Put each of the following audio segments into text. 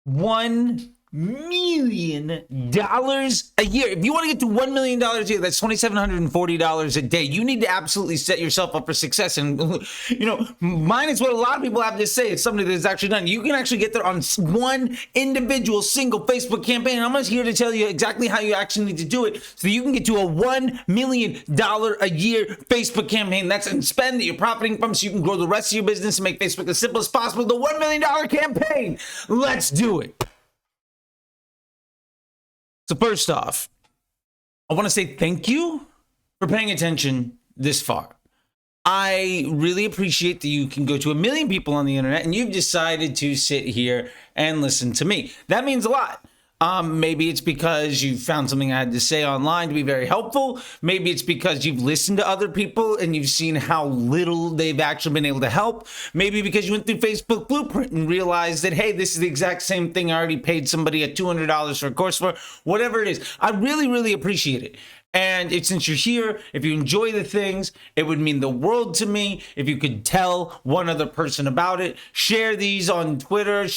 $1 million a year. If you want to get to $1 million a year, that's $2,740 a day. You need to absolutely set yourself up for success. And, mine is what a lot of people have to say. It's something that's actually done. You can actually get there on one individual single Facebook campaign. And I'm just here to tell you exactly how you actually need to do it so you can get to a $1 million a year Facebook campaign. That's a spend that you're profiting from so you can grow the rest of your business and make Facebook as simple as possible. The $1 million campaign. Let's do it. So first off, I want to say thank you for paying attention this far. I really appreciate that you can go to 1 million people on the internet and you've decided to sit here and listen to me. That means a lot. Maybe it's because you found something I had to say online to be very helpful. Maybe it's because you've listened to other people and you've seen how little they've actually been able to help. Maybe because you went through Facebook Blueprint and realized that, hey, this is the exact same thing I already paid somebody at $200 for a course for, whatever it is. I really, really appreciate it. And since you're here, if you enjoy the things, it would mean the world to me if you could tell one other person about it. Share these on Twitter,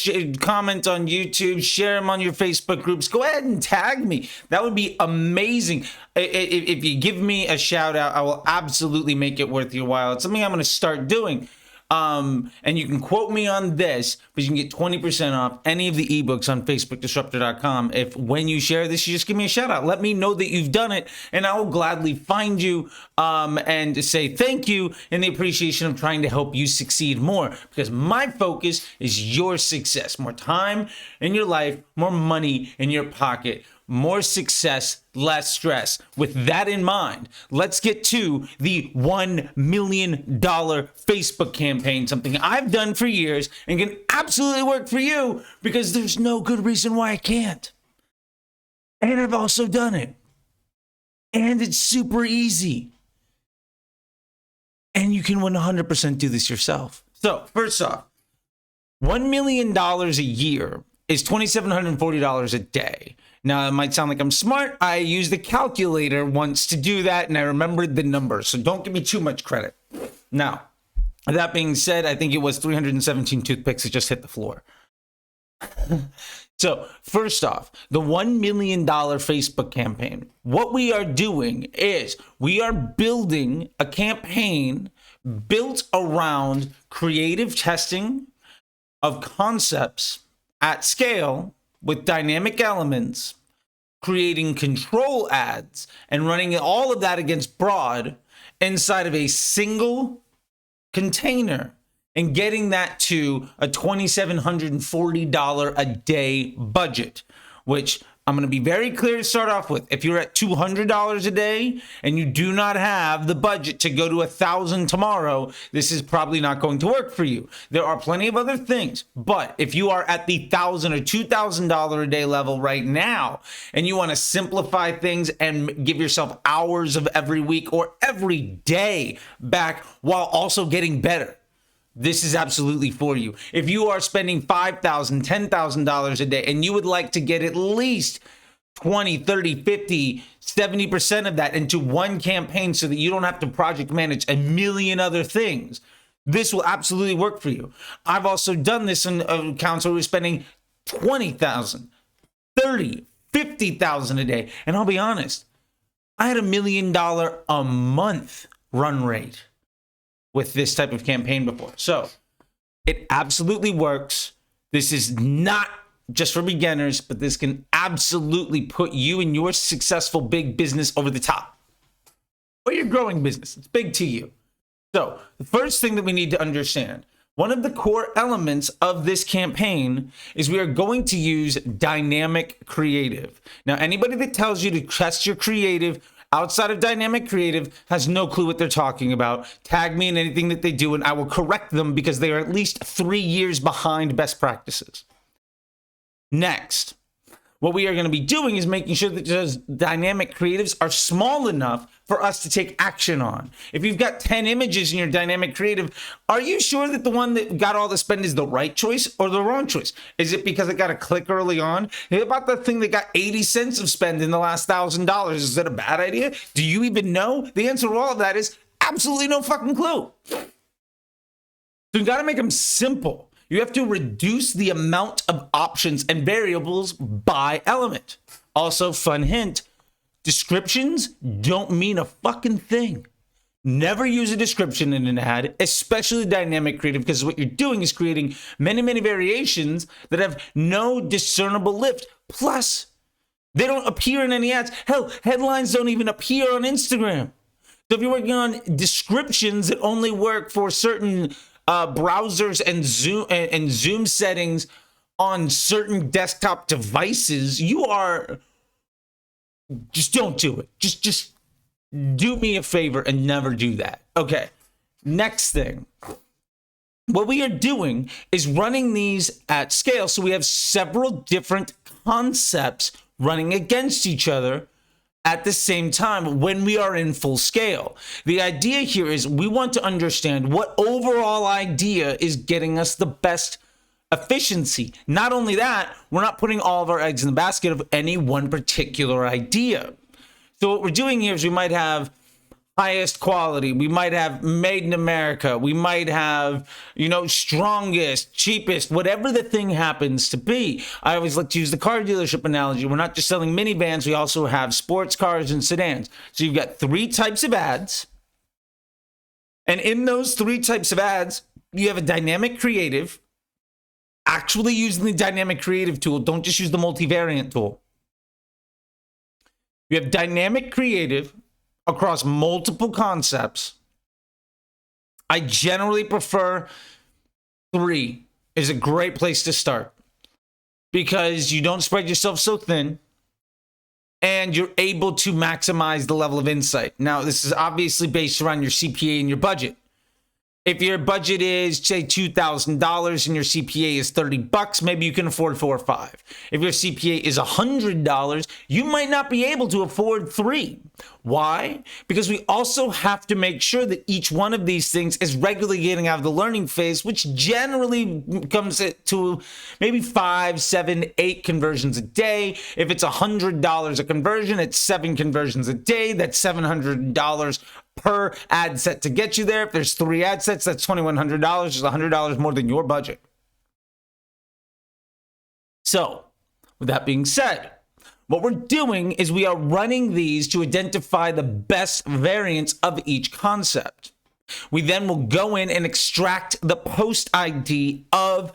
comment on YouTube, share them on your Facebook groups. Go ahead and tag me. That would be amazing. If you give me a shout out, I will absolutely make it worth your while. It's something I'm going to start doing. And you can quote me on this, but you can get 20% off any of the ebooks on FacebookDisruptor.com. If when you share this, you just give me a shout out. Let me know that you've done it, and I will gladly find you and say thank you in the appreciation of trying to help you succeed more. Because my focus is your success. More time in your life, more money in your pocket. More success, less stress. With that in mind, let's get to the $1 million Facebook campaign, something I've done for years and can absolutely work for you because there's no good reason why I can't. And I've also done it. And it's super easy. And you can 100% do this yourself. So, first off, $1 million a year is $2,740 a day. Now, it might sound like I'm smart. I used the calculator once to do that, and I remembered the number, so don't give me too much credit. Now, that being said, I think it was 317 toothpicks that just hit the floor. So, first off, the $1 million Facebook campaign. What we are doing is we are building a campaign built around creative testing of concepts at scale with dynamic elements, creating control ads, and running all of that against broad inside of a single container and getting that to a $2,740 a day budget, which I'm going to be very clear to start off with. If you're at $200 a day and you do not have the budget to go to $1,000 tomorrow, this is probably not going to work for you. There are plenty of other things, but if you are at the $1,000 or $2,000 a day level right now and you want to simplify things and give yourself hours of every week or every day back while also getting better, this is absolutely for you. If you are spending $5,000, $10,000 a day and you would like to get at least 20, 30, 50, 70% of that into one campaign so that you don't have to project manage a million other things, this will absolutely work for you. I've also done this in accounts where we're spending $20,000, $30,000, $50,000 a day. And I'll be honest, I had $1 million a month run rate with this type of campaign before. So it absolutely works. This is not just for beginners, but this can absolutely put you and your successful big business over the top. Or your growing business. It's big to you. So the first thing that we need to understand, one of the core elements of this campaign is we are going to use dynamic creative. Now, anybody that tells you to test your creative outside of dynamic creative has no clue what they're talking about. Tag me in anything that they do and I will correct them because they are at least 3 years behind best practices. Next, what we are going to be doing is making sure that those dynamic creatives are small enough for us to take action on. If you've got 10 images in your dynamic creative, are you sure that the one that got all the spend is the right choice or the wrong choice? Is it because it got a click early on? What about the thing that got 80 cents of spend in the last $1,000? Is that a bad idea? Do you even know? The answer to all of that is absolutely no fucking clue. So you got to make them simple. You have to reduce the amount of options and variables by element. Also, fun hint, descriptions don't mean a fucking thing. Never use a description in an ad, especially dynamic creative, because what you're doing is creating many, many variations that have no discernible lift. Plus, they don't appear in any ads. Hell, headlines don't even appear on Instagram. So if you're working on descriptions that only work for certain browsers and Zoom settings on certain desktop devices, you are just don't do it. Just do me a favor and never do that. Okay. Next thing. What we are doing is running these at scale. So we have several different concepts running against each other at the same time when we are in full scale. The idea here is we want to understand what overall idea is getting us the best efficiency. Not only that, we're not putting all of our eggs in the basket of any one particular idea. So what we're doing here is we might have highest quality, we might have made in America, we might have, strongest, cheapest, whatever the thing happens to be. I always like to use the car dealership analogy. We're not just selling minivans, we also have sports cars and sedans. So you've got 3 types of ads. And in those 3 types of ads, you have a dynamic creative. Actually using the dynamic creative tool, don't just use the multivariant tool. You have dynamic creative across multiple concepts. I generally prefer 3 is a great place to start because you don't spread yourself so thin and you're able to maximize the level of insight. Now, this is obviously based around your CPA and your budget. If your budget is, say, $2,000 and your CPA is $30, maybe you can afford 4 or 5. If your CPA is $100, you might not be able to afford 3. Why? Because we also have to make sure that each one of these things is regularly getting out of the learning phase, which generally comes to maybe 5, 7, 8 conversions a day. If it's $100 a conversion, it's 7 conversions a day. That's $700 per ad set to get you there. If there's 3 ad sets, that's $2,100. It's $100 more than your budget. So, with that being said, what we're doing is we are running these to identify the best variants of each concept. We then will go in and extract the post ID of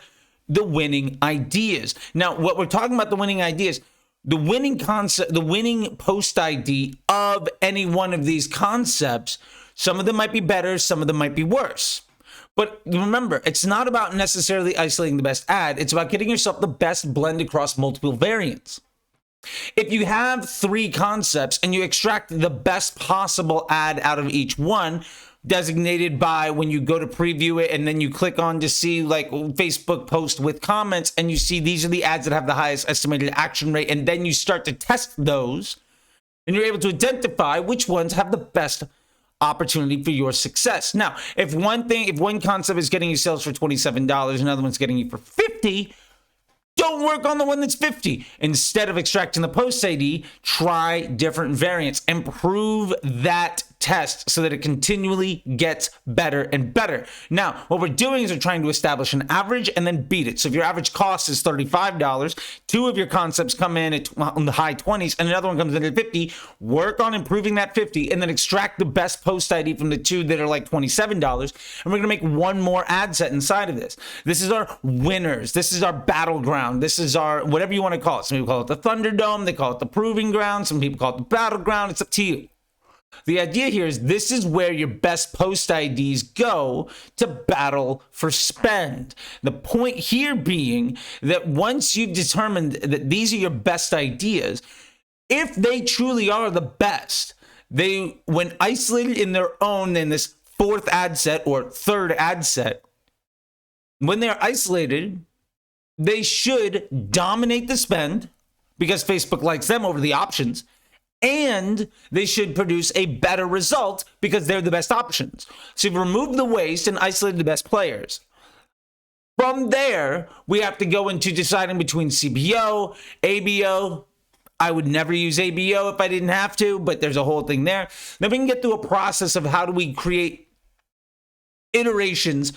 the winning ideas. Now, what we're talking about, the winning ideas, the winning concept, the winning post ID of any one of these concepts, some of them might be better, some of them might be worse. But remember, it's not about necessarily isolating the best ad. It's about getting yourself the best blend across multiple variants. If you have 3 concepts and you extract the best possible ad out of each one, designated by when you go to preview it and then you click on to see like Facebook post with comments and you see these are the ads that have the highest estimated action rate, and then you start to test those and you're able to identify which ones have the best opportunity for your success. Now, if one concept is getting you sales for $27, another one's getting you for $50, don't work on the one that's 50. Instead of extracting the post ID, try different variants. Improve that test so that it continually gets better and better. Now, what we're doing is we're trying to establish an average and then beat it. So if your average cost is $35, 2 of your concepts come in at the high 20s and another one comes in at 50, work on improving that 50 and then extract the best post ID from the 2 that are like $27. And we're going to make one more ad set inside of this. This is our winners. This is our battleground. This is our, whatever you want to call it. Some people call it the Thunderdome. They call it the Proving Ground. Some people call it the Battleground. It's up to you. The idea here is this is where your best post IDs go to battle for spend. The point here being that once you've determined that these are your best ideas, if they truly are the best, they, when isolated in their own in this 4th ad set or 3rd ad set, when they're isolated, they should dominate the spend because Facebook likes them over the options. And they should produce a better result because they're the best options. So you've removed the waste and isolated the best players. From there, we have to go into deciding between CBO, ABO. I would never use ABO if I didn't have to, but there's a whole thing there. Then we can get through a process of how do we create iterations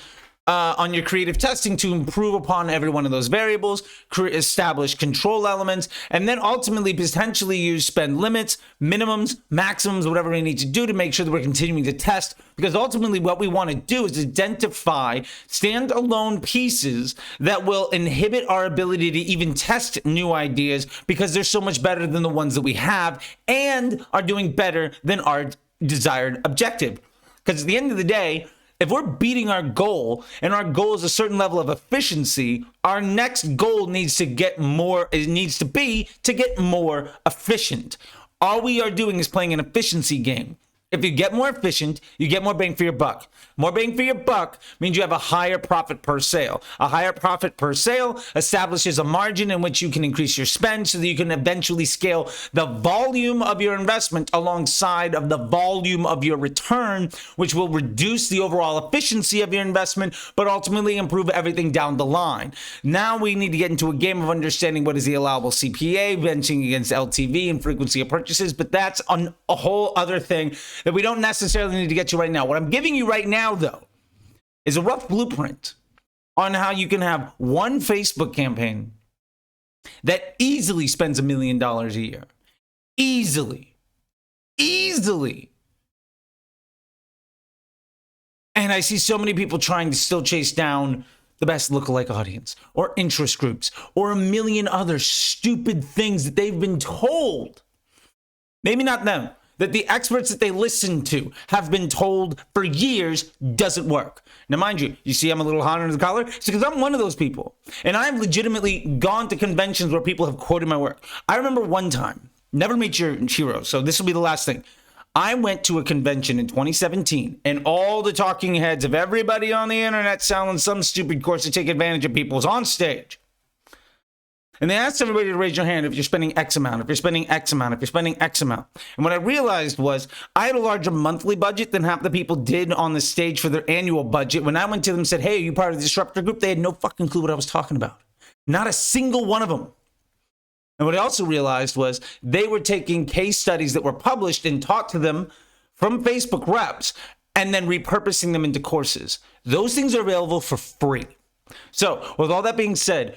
on your creative testing to improve upon every one of those variables, establish control elements, and then ultimately potentially use spend limits, minimums, maximums, whatever we need to do to make sure that we're continuing to test. Because ultimately what we want to do is identify standalone pieces that will inhibit our ability to even test new ideas because they're so much better than the ones that we have and are doing better than our desired objective. Because at the end of the day, if we're beating our goal and our goal is a certain level of efficiency, our next goal needs to get more, it needs to be to get more efficient. All we are doing is playing an efficiency game. If you get more efficient, you get more bang for your buck. More bang for your buck means you have a higher profit per sale. A higher profit per sale establishes a margin in which you can increase your spend so that you can eventually scale the volume of your investment alongside of the volume of your return, which will reduce the overall efficiency of your investment, but ultimately improve everything down the line. Now we need to get into a game of understanding what is the allowable CPA, benching against LTV and frequency of purchases, but that's on a whole other thing that we don't necessarily need to get to right now. What I'm giving you right now, though, is a rough blueprint on how you can have one Facebook campaign that easily spends $1 million a year. Easily. And I see so many people trying to still chase down the best lookalike audience or interest groups or a million other stupid things that they've been told. Maybe not them. That the experts that they listen to have been told for years doesn't work. Now, mind you, you see I'm a little hot under the collar? It's because I'm one of those people. And I've legitimately gone to conventions where people have quoted my work. I remember one time, never meet your hero, so this will be the last thing. I went to a convention in 2017, and all the talking heads of everybody on the internet selling some stupid course to take advantage of people was on stage. And they asked everybody to raise your hand if you're spending X amount, if you're spending X amount, if you're spending X amount. And what I realized was I had a larger monthly budget than half the people did on the stage for their annual budget. When I went to them and said, hey, are you part of the disruptor group? They had no fucking clue what I was talking about. Not a single one of them. And what I also realized was they were taking case studies that were published and taught to them from Facebook reps and then repurposing them into courses. Those things are available for free. So with all that being said,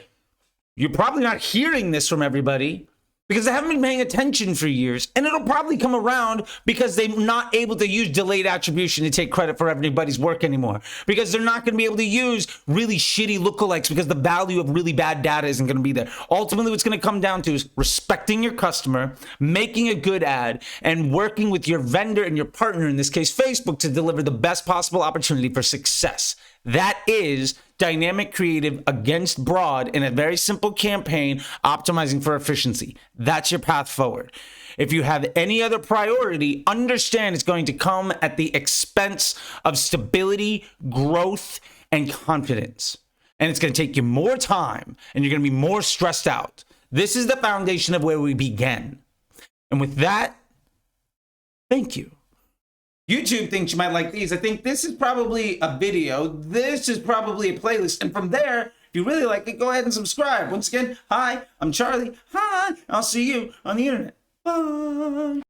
you're probably not hearing this from everybody because they haven't been paying attention for years. And it'll probably come around because they're not able to use delayed attribution to take credit for everybody's work anymore. Because they're not going to be able to use really shitty lookalikes because the value of really bad data isn't going to be there. Ultimately, what's going to come down to is respecting your customer, making a good ad, and working with your vendor and your partner, in this case, Facebook, to deliver the best possible opportunity for success. That is dynamic creative against broad in a very simple campaign, optimizing for efficiency. That's your path forward. If you have any other priority, understand it's going to come at the expense of stability, growth, and confidence. And it's going to take you more time, and you're going to be more stressed out. This is the foundation of where we began. And with that, thank you. YouTube thinks you might like these. I think this is probably a video. This is probably a playlist. And from there, if you really like it, go ahead and subscribe. Once again, hi, I'm Charlie. Hi, I'll see you on the internet. Bye.